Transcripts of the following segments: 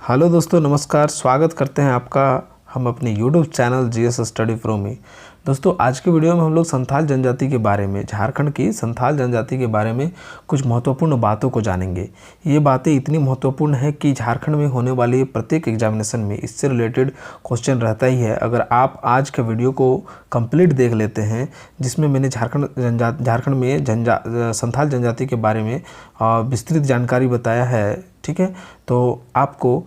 Hello दोस्तों, नमस्कार। स्वागत करते हैं आपका हम अपने YouTube channel GS study pro में। दोस्तों, आज के वीडियो में हम लोग संथाल जनजाति के बारे में, झारखंड की संथाल जनजाति के बारे में कुछ महत्वपूर्ण बातों को जानेंगे। ये बातें इतनी महत्वपूर्ण है कि झारखंड में होने वाले प्रत्येक एग्जामिनेशन में इससे रिलेटेड क्वेश्चन रहता ही है। अगर आप आज के वीडियो को कंप्लीट देख लेते हैं, जिसमें मैंने झारखंड में संथाल जनजाति के बारे में विस्तृत जानकारी बताया है, ठीक है, तो आपको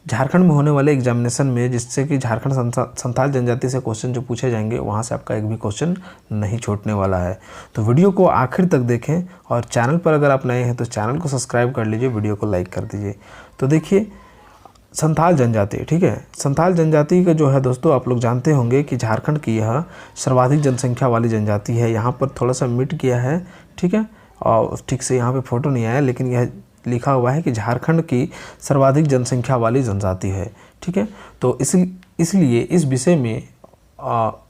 झारखंड में होने वाले एग्जामिनेशन में, जिससे कि झारखंड संथाल जनजाति से क्वेश्चन जो पूछे जाएंगे, वहाँ से आपका एक भी क्वेश्चन नहीं छूटने वाला है। तो वीडियो को आखिर तक देखें और चैनल पर अगर आप नए हैं तो चैनल को सब्सक्राइब कर लीजिए, वीडियो को लाइक कर दीजिए। तो देखिए, संथाल जनजाति, ठीक है, संथाल जनजाति का जो है दोस्तों, आप लोग जानते होंगे कि झारखंड की यह सर्वाधिक जनसंख्या वाली जनजाति है। यहाँ पर थोड़ा सा मिट गया है, ठीक है, और ठीक से यहाँ पे फोटो नहीं आया, लेकिन यह लिखा हुआ है कि झारखंड की सर्वाधिक जनसंख्या वाली जनजाति है, ठीक है। तो इसलिए इस विषय में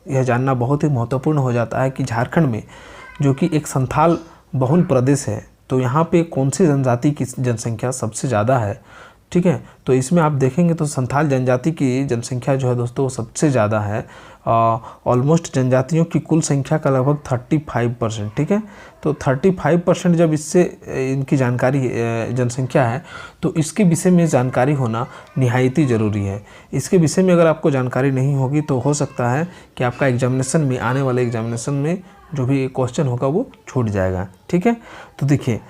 यह जानना बहुत ही महत्वपूर्ण हो जाता है कि झारखंड में, जो कि एक संथाल बहुल प्रदेश है, तो यहाँ पे कौन सी जनजाति की जनसंख्या सबसे ज़्यादा है, ठीक है। तो इसमें आप देखेंगे तो संथाल जनजाति की जनसंख्या जो है दोस्तों, वो सबसे ज़्यादा है। ऑलमोस्ट जनजातियों की कुल संख्या का लगभग 35%, ठीक है। तो 35% जब इससे इनकी जानकारी जनसंख्या है, तो इसके विषय में जानकारी होना निहायती ज़रूरी है। इसके विषय में अगर आपको जानकारी नहीं होगी तो हो सकता है कि आपका एग्जामिनेशन में, आने वाले एग्जामिनेशन में जो भी क्वेश्चन होगा वो छूट जाएगा, ठीक है। तो देखिए,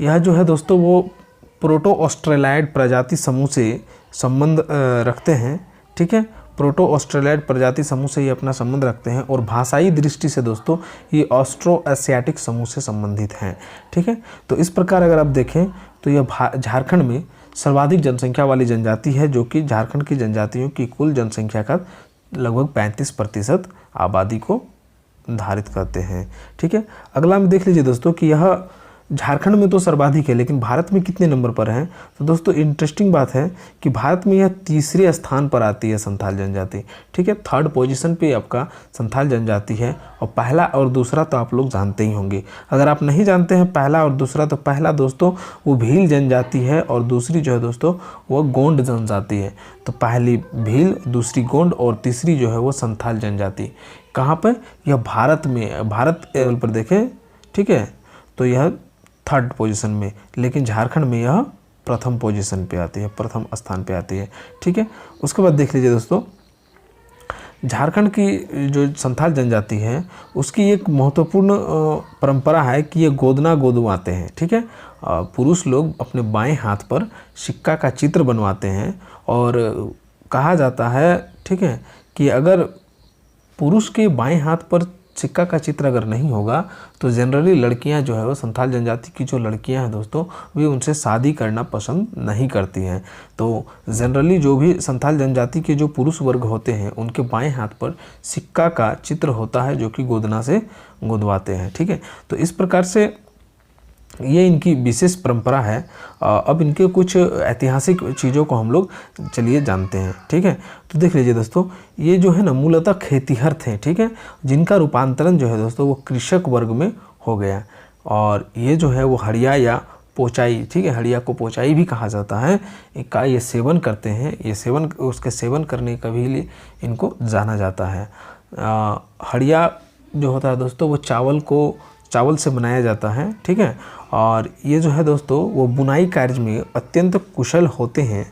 यह जो है दोस्तों, वो प्रोटो ऑस्ट्रेलाइड प्रजाति समूह से संबंध रखते हैं, ठीक है। प्रोटो ऑस्ट्रेलाइड प्रजाति समूह से ये अपना संबंध रखते हैं और भाषाई दृष्टि से दोस्तों ये ऑस्ट्रो एशियाटिक समूह से संबंधित हैं, ठीक है। तो इस प्रकार अगर आप देखें तो यह झारखंड में सर्वाधिक जनसंख्या वाली जनजाति है, जो कि झारखंड की जनजातियों की कुल जनसंख्या का लगभग 35% आबादी को धारित करते हैं, ठीक है। अगला में देख लीजिए दोस्तों कि यह झारखंड में तो सर्वाधिक है, लेकिन भारत में कितने नंबर पर है। तो दोस्तों, इंटरेस्टिंग बात है कि भारत में यह तीसरे स्थान पर आती है संथाल जनजाति, ठीक है। थर्ड पोजीशन पे आपका संथाल जनजाति है, और पहला और दूसरा तो आप लोग जानते ही होंगे। अगर आप नहीं जानते हैं पहला और दूसरा, तो पहला दोस्तों वो भील जनजाति है और दूसरी जो है दोस्तों वो गोंड जनजाति है। तो पहली भील, दूसरी गोंड और तीसरी जो है वो संथाल जनजाति। कहाँ पर? यह भारत में, भारत लेवल पर देखें, ठीक है, तो यह थर्ड पोजीशन में, लेकिन झारखंड में यह प्रथम पोजीशन पे आती है, प्रथम स्थान पे आती है, ठीक है। उसके बाद देख लीजिए दोस्तों, झारखंड की जो संथाल जनजाति है उसकी एक महत्वपूर्ण परंपरा है कि ये गोदना गोदवाते हैं, ठीक है। पुरुष लोग अपने बाएं हाथ पर सिक्का का चित्र बनवाते हैं, और कहा जाता है, ठीक है, कि अगर पुरुष के बाएं हाथ पर सिक्का का चित्र अगर नहीं होगा तो जनरली लड़कियां जो है वो, संथाल जनजाति की जो लड़कियां हैं दोस्तों, वे उनसे शादी करना पसंद नहीं करती हैं। तो जनरली जो भी संथाल जनजाति के जो पुरुष वर्ग होते हैं, उनके बाएं हाथ पर सिक्का का चित्र होता है, जो कि गोदना से गोदवाते हैं, ठीक है। तो इस प्रकार से ये इनकी विशेष परंपरा है। अब इनके कुछ ऐतिहासिक चीज़ों को हम लोग चलिए जानते हैं, ठीक है। तो देख लीजिए दोस्तों, ये जो है ना मूलतः खेतीहर थे, ठीक है, जिनका रूपांतरण जो है दोस्तों वो कृषक वर्ग में हो गया, और ये जो है वो हड़िया या पोचाई, ठीक है, हड़िया को पोचाई भी कहा जाता है, का ये सेवन करते हैं। ये सेवन, उसके सेवन करने का भी लिए इनको जाना जाता है। हड़िया जो होता है दोस्तों, वो चावल से बनाया जाता है, ठीक है। और ये जो है दोस्तों वो बुनाई कार्य में अत्यंत कुशल होते हैं,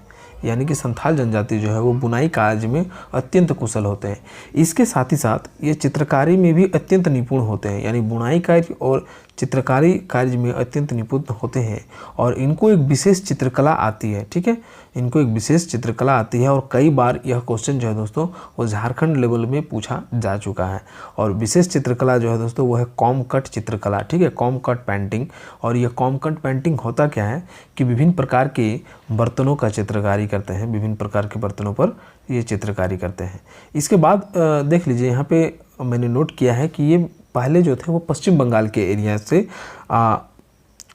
यानी कि संथाल जनजाति जो है वो बुनाई कार्य में अत्यंत कुशल होते हैं। इसके साथ ही साथ ये चित्रकारी में भी अत्यंत निपुण होते हैं, यानी बुनाई कार्य और चित्रकारी कार्य में अत्यंत निपुण होते हैं, और इनको एक विशेष चित्रकला आती है, ठीक है, इनको एक विशेष चित्रकला आती है। और कई बार यह क्वेश्चन जो है दोस्तों वो झारखंड लेवल में पूछा जा चुका है। और विशेष चित्रकला जो है दोस्तों वो है कॉम कट चित्रकला, ठीक है, कॉम कट पेंटिंग। और यह कॉम कट पेंटिंग होता क्या है कि विभिन्न प्रकार के बर्तनों का चित्रकारी करते हैं, विभिन्न प्रकार के बर्तनों पर ये चित्रकारी करते हैं। इसके बाद देख लीजिए, यहाँ पे मैंने नोट किया है कि ये पहले जो थे वो पश्चिम बंगाल के एरिया से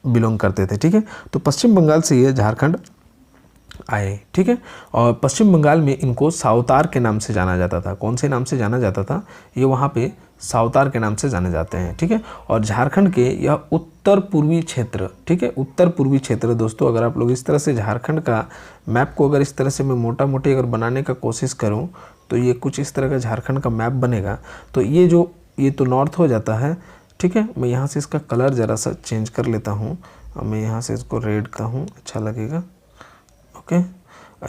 बिलोंग करते थे, ठीक है। तो पश्चिम बंगाल से ये झारखंड आए, ठीक है। और पश्चिम बंगाल में इनको सावतार के नाम से जाना जाता था। कौन से नाम से जाना जाता था? ये वहाँ पे सावतार के नाम से जाने जाते हैं। ठीक है, और झारखंड के यह उत्तर पूर्वी क्षेत्र, ठीक है, उत्तर पूर्वी क्षेत्र दोस्तों, अगर आप लोग इस तरह से झारखंड का मैप को अगर इस तरह से मैं मोटा मोटी अगर बनाने का कोशिश करूं तो ये कुछ इस तरह का झारखंड का मैप बनेगा। तो ये तो नॉर्थ हो जाता है। ठीक है, मैं यहाँ से इसका कलर ज़रा सा चेंज कर लेता हूँ। मैं यहाँ से इसको रेड का हूँ, अच्छा लगेगा। ओके,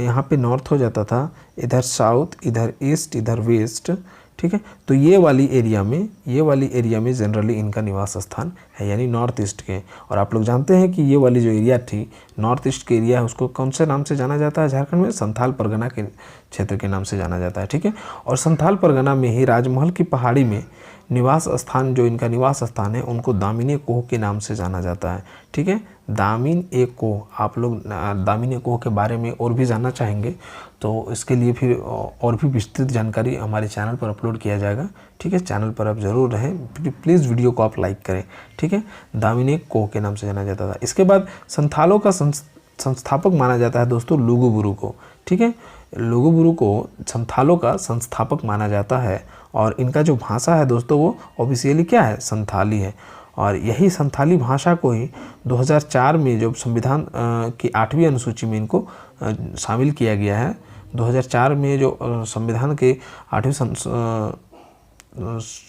यहाँ पे नॉर्थ हो जाता था, इधर साउथ, इधर ईस्ट, इधर वेस्ट। ठीक है, तो ये वाली एरिया में जनरली इनका निवास स्थान है, यानी नॉर्थ ईस्ट के। और आप लोग जानते हैं कि ये वाली जो एरिया थी, नॉर्थ ईस्ट के एरिया है, उसको कौन से नाम से जाना जाता है झारखंड में? संथाल परगना के क्षेत्र के नाम से जाना जाता है। ठीक है, और संथाल परगना में ही राजमहल की पहाड़ी में निवास स्थान, जो इनका निवास स्थान है, उनको दामिनी कोह के नाम से जाना जाता है। ठीक है, दामिनी कोह, आप लोग दामिनी कोह के बारे में और भी जानना चाहेंगे तो इसके लिए फिर और भी विस्तृत जानकारी हमारे चैनल पर अपलोड किया जाएगा। ठीक है, चैनल पर आप ज़रूर रहें, प्लीज़ वीडियो को आप लाइक करें। ठीक है, दामिनी कोह के नाम से जाना जाता था। इसके बाद संथालों का संस्थापक माना जाता है दोस्तों लुगुबुरु को। ठीक है, लुगुबुरु को संथालों का संस्थापक माना जाता है, और इनका जो भाषा है दोस्तों वो ऑफिशियली क्या है? संथाली है। और यही संथाली भाषा को ही 2004 में जब संविधान की 8वीं अनुसूची में इनको शामिल किया गया है। 2004 में जो संविधान के 8वीं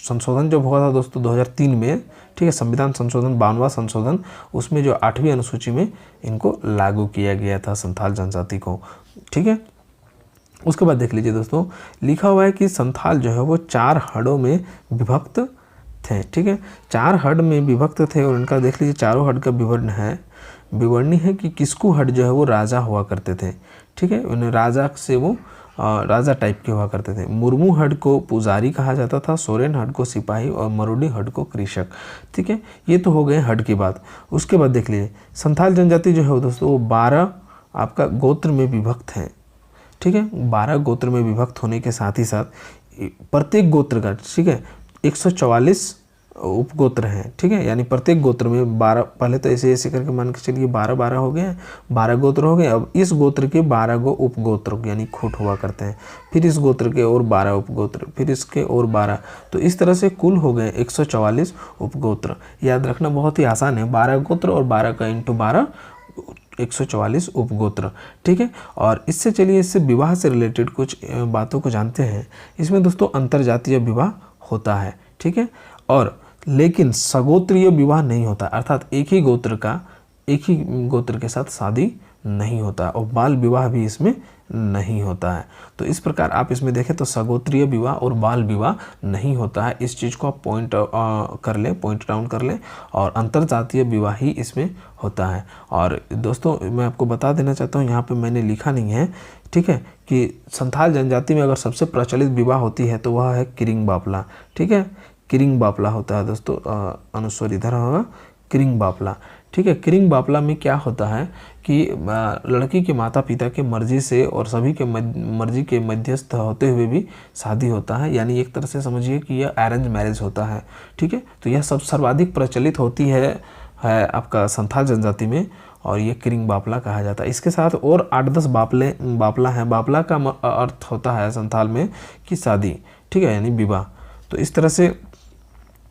संशोधन जब हुआ था दोस्तों 2003 में, ठीक है, संविधान संशोधन 52वां संशोधन, उसमें जो 8वीं अनुसूची में इनको लागू किया गया था संथाल जनजाति को। ठीक है, उसके बाद देख लीजिए दोस्तों, लिखा हुआ है कि संथाल जो है वो 4 हड़ों में विभक्त थे। ठीक है, 4 हड़ में विभक्त थे, और इनका देख लीजिए चारों हड़ का विवरणी है कि किस्कू हड़ जो है वो राजा हुआ करते थे। ठीक है, उन्हें राजा से वो राजा टाइप के हुआ करते थे। मुर्मू हड़ को पुजारी कहा जाता था, सोरेन हड़ को सिपाही, और मरोड़ी हड़ को कृषक। ठीक है, ये तो हो गए हड़ की बात। उसके बाद देख लीजिए संथाल जनजाति जो है दोस्तों वो 12 आपका गोत्र में विभक्त हैं। ठीक है, 12 गोत्र में विभक्त होने के साथ ही साथ प्रत्येक गोत्र का, ठीक है, 144 उपगोत्र हैं। ठीक है, यानी प्रत्येक गोत्र में 12, पहले तो ऐसे करके मान के चलिए 12 हो गए, 12 गोत्र हो गए। अब इस गोत्र के 12 गो उपगोत्र यानी खुट हुआ करते हैं, फिर इस गोत्र के और 12 उपगोत्र, फिर इसके और 12, तो इस तरह से कुल हो गए 144 उपगोत्र। याद रखना बहुत ही आसान है, 12 गोत्र और 12 का इंटू 12, 144 उपगोत्र। ठीक है, और इससे विवाह से रिलेटेड कुछ बातों को जानते हैं। इसमें दोस्तों अंतरजातीय विवाह होता है। ठीक है, और लेकिन सगोत्रीय विवाह नहीं होता, अर्थात एक ही गोत्र के साथ शादी नहीं होता, और बाल विवाह भी इसमें नहीं होता है। तो इस प्रकार आप इसमें देखें तो सगोत्रीय विवाह और बाल विवाह नहीं होता है। इस चीज़ को आप पॉइंट डाउन कर लें, और अंतरजातीय विवाह ही इसमें होता है। और दोस्तों मैं आपको बता देना चाहता हूँ, यहाँ पे मैंने लिखा नहीं है, ठीक है, कि संथाल जनजाति में अगर सबसे प्रचलित विवाह होती है तो वह है किरिंग बापला। ठीक है, किरिंग बापला होता है दोस्तों, अनुस्वर इधर होगा, किरिंग बापला। ठीक है, किरिंग बापला में क्या होता है कि लड़की के माता पिता के मर्जी से और सभी के मर्जी के मध्यस्थ होते हुए भी शादी होता है, यानी एक तरह से समझिए कि यह अरेंज मैरिज होता है। ठीक है, तो यह सब सर्वाधिक प्रचलित होती है आपका संथाल जनजाति में, और ये किरिंग बापला कहा जाता है। इसके साथ और 8-10 बापला हैं। बापला का अर्थ होता है संथाल में कि शादी, ठीक है, यानी विवाह। तो इस तरह से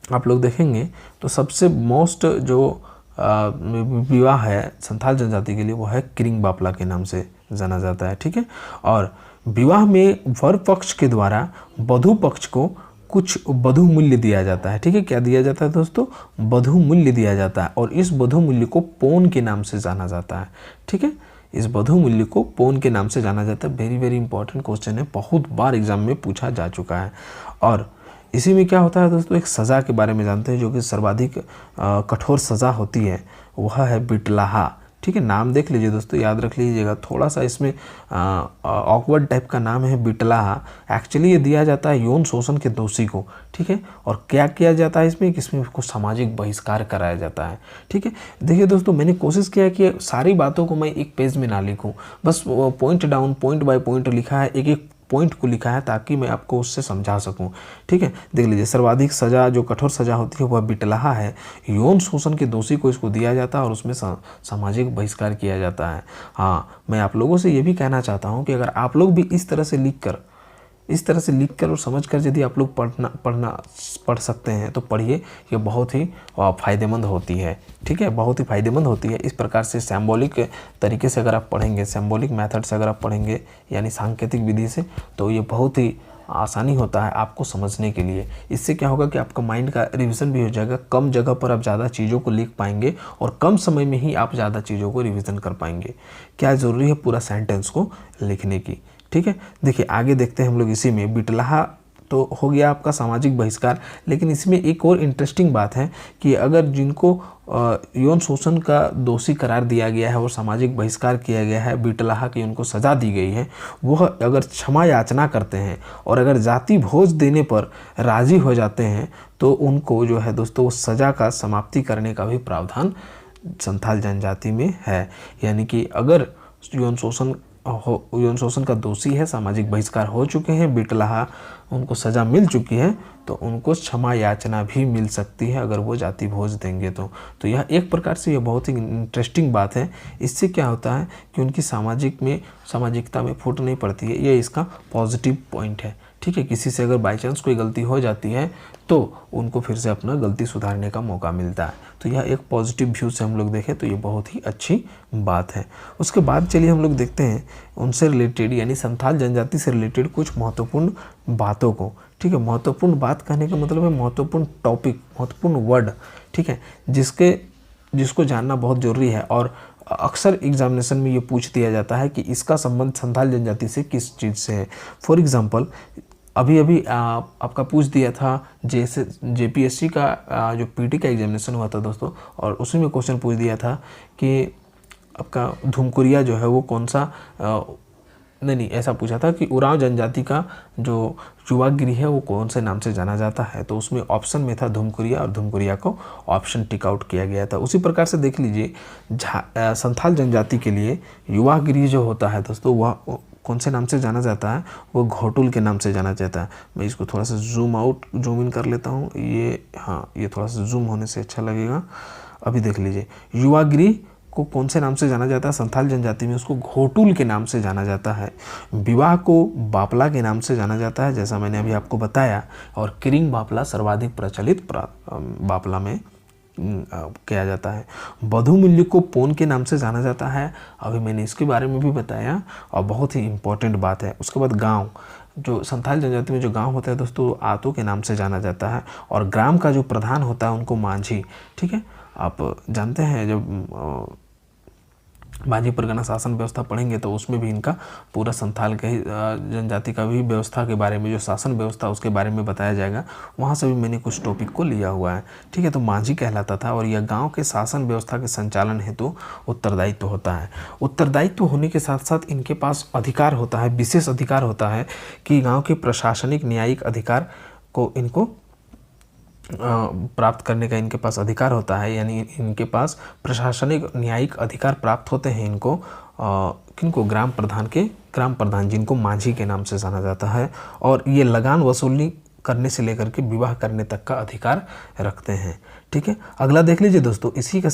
आप लोग देखेंगे तो सबसे मोस्ट जो विवाह है संथाल जनजाति के लिए वो है किरिंग बापला के नाम से जाना जाता है। ठीक है, और विवाह में वर पक्ष के द्वारा वधु पक्ष को कुछ वधु मूल्य दिया जाता है। ठीक है, क्या दिया जाता है दोस्तों? वधु मूल्य दिया जाता है, और इस वधु मूल्य को पौन के नाम से जाना जाता है। ठीक है, इस वधु मूल्य को पौन के नाम से जाना जाता है। वेरी इंपॉर्टेंट क्वेश्चन है, बहुत बार एग्जाम में पूछा जा चुका है। और इसी में क्या होता है दोस्तों, एक सज़ा के बारे में जानते हैं जो कि सर्वाधिक कठोर सज़ा होती है, वह है बिटलाहा। ठीक है, नाम देख लीजिए दोस्तों, याद रख लीजिएगा, थोड़ा सा इसमें ऑकवर्ड टाइप का नाम है बिटलाहा। एक्चुअली ये दिया जाता है यौन शोषण के दोषी को। ठीक है, और क्या किया जाता है इसमें, इसमें उसको सामाजिक बहिष्कार कराया जाता है। ठीक है, देखिए दोस्तों, मैंने कोशिश किया कि सारी बातों को मैं एक पेज में ना लिखूं, बस पॉइंट बाय पॉइंट लिखा है, एक पॉइंट को लिखा है ताकि मैं आपको उससे समझा सकूं। ठीक है, देख लीजिए, सर्वाधिक सज़ा जो कठोर सज़ा होती है वह बिटलाहा है। यौन शोषण के दोषी को इसको दिया जाता है और उसमें सामाजिक बहिष्कार किया जाता है। हाँ, मैं आप लोगों से ये भी कहना चाहता हूँ कि अगर आप लोग भी इस तरह से लिखकर इस तरह से लिख कर और समझ कर यदि आप लोग पढ़ सकते हैं तो पढ़िए, ये बहुत ही फ़ायदेमंद होती है। ठीक है, बहुत ही फ़ायदेमंद होती है। इस प्रकार से सिंबॉलिक तरीके से अगर आप पढ़ेंगे, सिंबॉलिक मेथड से अगर आप पढ़ेंगे यानी सांकेतिक विधि से, तो ये बहुत ही आसानी होता है आपको समझने के लिए। इससे क्या होगा कि आपका माइंड का रिवीजन भी हो जाएगा, कम जगह पर आप ज़्यादा चीज़ों को लिख पाएंगे और कम समय में ही आप ज़्यादा चीज़ों को रिवीजन कर पाएंगे। क्या ज़रूरी है पूरा सेंटेंस को लिखने की। ठीक है, देखिए आगे देखते हैं हम लोग। इसी में बिटलाहा तो हो गया आपका सामाजिक बहिष्कार, लेकिन इसमें एक और इंटरेस्टिंग बात है कि अगर जिनको यौन शोषण का दोषी करार दिया गया है और सामाजिक बहिष्कार किया गया है, बिटलाहा की उनको सज़ा दी गई है, वह अगर क्षमा याचना करते हैं और अगर जाति भोज देने पर राज़ी हो जाते हैं तो उनको जो है दोस्तों उस सज़ा का समाप्ति करने का भी प्रावधान संथाल जनजाति में है। यानी कि अगर यौन शोषण का दोषी है, सामाजिक बहिष्कार हो चुके हैं, बिटलाहा उनको सज़ा मिल चुकी है, तो उनको क्षमा याचना भी मिल सकती है अगर वो जाति भोज देंगे तो यह एक प्रकार से यह बहुत ही इंटरेस्टिंग बात है। इससे क्या होता है कि उनकी सामाजिकता में फूट नहीं पड़ती है, ये इसका पॉजिटिव पॉइंट है। ठीक है, किसी से अगर बाई चांस कोई गलती हो जाती है तो उनको फिर से अपना गलती सुधारने का मौका मिलता है। तो यह एक पॉजिटिव व्यू से हम लोग देखें तो ये बहुत ही अच्छी बात है। उसके बाद चलिए हम लोग देखते हैं उनसे रिलेटेड यानी संथाल जनजाति से रिलेटेड कुछ महत्वपूर्ण बातों को। ठीक है, महत्वपूर्ण बात कहने का मतलब है महत्वपूर्ण टॉपिक, महत्वपूर्ण वर्ड। ठीक है, जिसको जानना बहुत ज़रूरी है और अक्सर एग्जामिनेशन में ये पूछ दिया जाता है कि इसका संबंध संथाल जनजाति से किस चीज़ से है। फॉर एग्जांपल अभी आपका पूछ दिया था जैसे जेपीएससी का जो पीटी का एग्जामिनेशन हुआ था दोस्तों, और उसी में क्वेश्चन पूछ दिया था कि आपका धुमकुरिया जो है वो कौन सा नहीं ऐसा पूछा था कि उरांव जनजाति का जो युवागिरी है वो कौन से नाम से जाना जाता है। तो उसमें ऑप्शन में था धुमकुरिया और धुमकुरिया को ऑप्शन टिक आउट किया गया था। उसी प्रकार से देख लीजिए संथाल जनजाति के लिए युवागिरी जो होता है दोस्तों वह कौन से नाम से जाना जाता है, वो घोटुल के नाम से जाना जाता है। मैं इसको थोड़ा सा जूम इन कर लेता हूँ। ये थोड़ा सा जूम होने से अच्छा लगेगा। अभी देख लीजिए युवागिरी को कौन से नाम से जाना जाता है, संथाल जनजाति में उसको घोटुल के नाम से जाना जाता है। विवाह को बापला के नाम से जाना जाता है जैसा मैंने अभी आपको बताया, और किरिंग बापला सर्वाधिक प्रचलित बापला में किया जाता है। बधु मूल्य को पोन के नाम से जाना जाता है, अभी मैंने इसके बारे में भी बताया और बहुत ही इम्पोर्टेंट बात है। उसके बाद गांव, जो संथाल जनजाति में जो गांव होता है दोस्तों आतो के नाम से जाना जाता है, और ग्राम का जो प्रधान होता है उनको मांझी। ठीक है, आप जानते हैं जब माझी परगना शासन व्यवस्था पढ़ेंगे तो उसमें भी इनका पूरा संथाल के जनजाति का भी व्यवस्था के बारे में, जो शासन व्यवस्था उसके बारे में बताया जाएगा। वहाँ से भी मैंने कुछ टॉपिक को लिया हुआ है। ठीक है, तो माझी कहलाता था और यह गांव के शासन व्यवस्था के संचालन हेतु उत्तरदायित्व होता है। उत्तरदायित्व होने के साथ साथ इनके पास अधिकार होता है, विशेष अधिकार होता है कि गाँव के प्रशासनिक न्यायिक अधिकार को इनको प्राप्त करने का इनके पास अधिकार होता है। यानी इनके पास प्रशासनिक न्यायिक अधिकार प्राप्त होते हैं इनको किनको, ग्राम प्रधान जिनको माझी के नाम से जाना जाता है, और ये लगान वसूली करने से लेकर के विवाह करने तक का अधिकार रखते हैं। ठीक है, अगला देख लीजिए दोस्तों, इसी का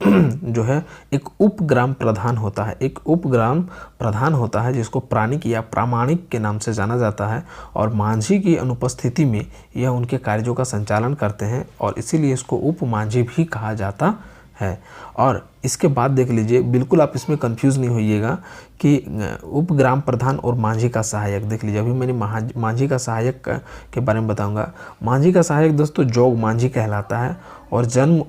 जो है एक उपग्राम प्रधान होता है। एक उपग्राम प्रधान होता है जिसको प्राणिक या प्रामाणिक के नाम से जाना जाता है, और मांझी की अनुपस्थिति में यह उनके कार्यों का संचालन करते हैं और इसीलिए इसको उप मांझी भी कहा जाता है। और इसके बाद देख लीजिए, बिल्कुल आप इसमें कंफ्यूज नहीं होइएगा कि उपग्राम प्रधान और मांझी का सहायक। देख लीजिए, अभी मैंने मांझी का सहायक के बारे में बताऊंगा। मांझी का सहायक दोस्तों जोग मांझी कहलाता है और जन्म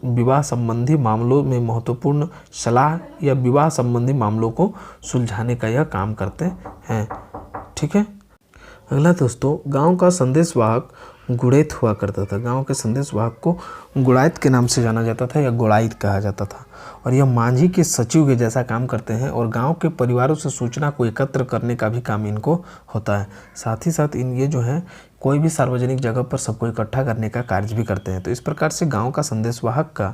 विवाह संबंधी मामलों में महत्वपूर्ण सलाह या विवाह संबंधी मामलों को सुलझाने का यह काम करते हैं। ठीक है, अगला दोस्तों, गांव का संदेशवाहक गुड़ैत हुआ करता था। गांव के संदेशवाहक को गुड़ायत के नाम से जाना जाता था या गुड़ाइत कहा जाता था, और यह मांझी के सचिव के जैसा काम करते हैं और गांव के परिवारों से सूचना को एकत्र करने का भी काम इनको होता है। साथ ही साथ ये जो है कोई भी सार्वजनिक जगह पर सबको इकट्ठा करने का कार्य भी करते हैं। तो इस प्रकार से गांव का संदेशवाहक का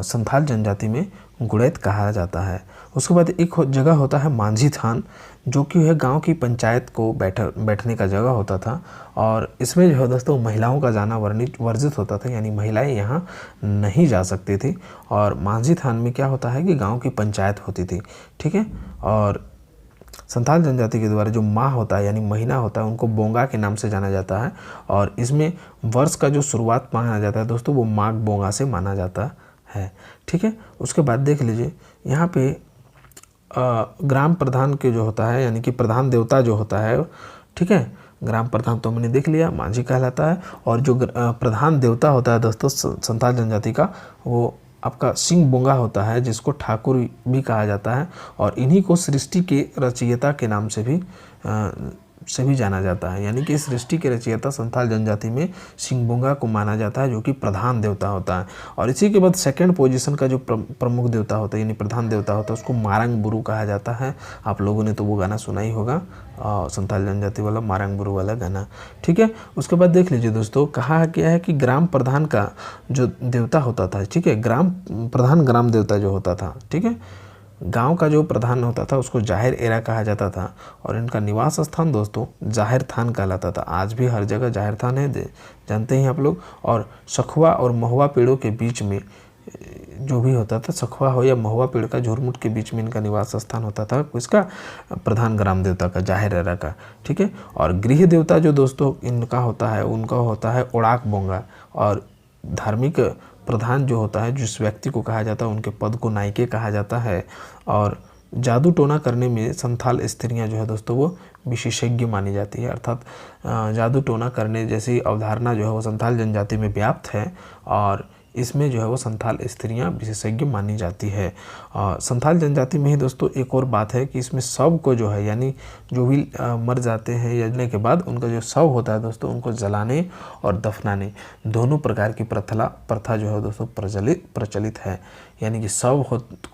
संथाल जनजाति में गुड़ैत कहा जाता है। उसके बाद एक जगह होता है मांझी थान, जो कि है गांव की पंचायत को बैठने का जगह होता था, और इसमें जो है दोस्तों महिलाओं का जाना वर्जित होता था, यानी महिलाएं यहाँ नहीं जा सकती थी। और मांझी थान में क्या होता है कि गांव की पंचायत होती थी। ठीक है, और संथाल जनजाति के द्वारा जो माह होता है यानी महीना होता है उनको बोंगा के नाम से जाना जाता है। और इसमें वर्ष का जो शुरुआत माना जाता है दोस्तों वो माघ बोंगा से माना जाता है। ठीक है, उसके बाद देख लीजिए यहाँ पे ग्राम प्रधान के जो होता है यानी कि प्रधान देवता जो होता है, ठीक है, ग्राम प्रधान तो मैंने देख लिया मांझी कहलाता है। और जो प्रधान देवता होता है दोस्तों संथाल जनजाति का वो आपका सिंह बोंगा होता है, जिसको ठाकुर भी कहा जाता है। और इन्हीं को सृष्टि के रचयिता के नाम से भी जाना जाता है, यानी कि सृष्टि के रचयिता संथाल जनजाति में सिंह बोंगा को माना जाता है, जो कि प्रधान देवता होता है। और इसी के बाद सेकंड पोजीशन का जो प्रमुख देवता होता है यानी प्रधान देवता होता है उसको मारंग बुरु कहा जाता है। आप लोगों ने तो वो गाना सुना ही होगा, संथाल जनजाति वाला मारंग बुरु वाला गाना। ठीक है, उसके बाद देख लीजिए दोस्तों, कहा गया है कि ग्राम प्रधान का जो देवता होता था, ठीक है, ग्राम प्रधान ग्राम देवता जो होता था, ठीक है, गांव का जो प्रधान होता था उसको जाहिर एरा कहा जाता था। और इनका निवास स्थान दोस्तों जाहिर थान कहलाता था। आज भी हर जगह जाहिर थान है, जानते हैं आप लोग। और सखुआ और महुआ पेड़ों के बीच में जो भी होता था, सखुआ हो या महुआ पेड़ का झुरमुट के बीच में इनका निवास स्थान होता था, इसका प्रधान ग्राम देवता का, जाहिर एरा का। ठीक है, और गृह देवता जो दोस्तों इनका होता है उनका होता है ओड़ाक बोंगा। और धार्मिक प्रधान जो होता है जिस व्यक्ति को कहा जाता है उनके पद को नायके कहा जाता है। और जादू टोना करने में संथाल स्त्रियां जो है दोस्तों वो विशेषज्ञ मानी जाती है। अर्थात जादू टोना करने जैसी अवधारणा जो है वो संथाल जनजाति में व्याप्त है और इसमें जो है वो संथाल स्त्रियां विशेषज्ञ मानी जाती है। संथाल जनजाति में ही दोस्तों एक और बात है कि इसमें शव को जो है यानी जो भी मर जाते हैं यजने के बाद उनका जो शव होता है दोस्तों उनको जलाने और दफनाने दोनों प्रकार की प्रथा जो है दोस्तों प्रचलित है। यानी कि शव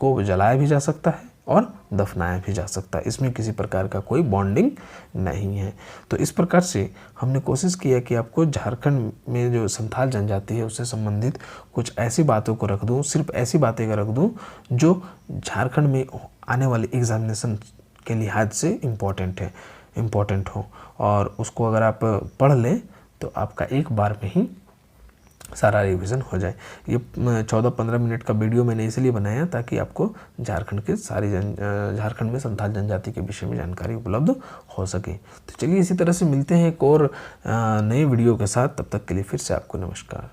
को जलाया भी जा सकता है और दफनाया भी जा सकता है, इसमें किसी प्रकार का कोई बॉन्डिंग नहीं है। तो इस प्रकार से हमने कोशिश किया कि आपको झारखंड में जो संथाल जनजाति है उससे संबंधित कुछ ऐसी बातों को रख दूं, सिर्फ ऐसी बातें का रख दूं जो झारखंड में आने वाले एग्जामिनेशन के लिहाज से इम्पोर्टेंट हो। और उसको अगर आप पढ़ लें तो आपका एक बार में ही सारा रिवीजन हो जाए। ये 14-15 मिनट का वीडियो मैंने इसलिए बनाया ताकि आपको झारखंड में संथाल जनजाति के विषय में जानकारी उपलब्ध हो सके। तो चलिए इसी तरह से मिलते हैं एक और नए वीडियो के साथ, तब तक के लिए फिर से आपको नमस्कार।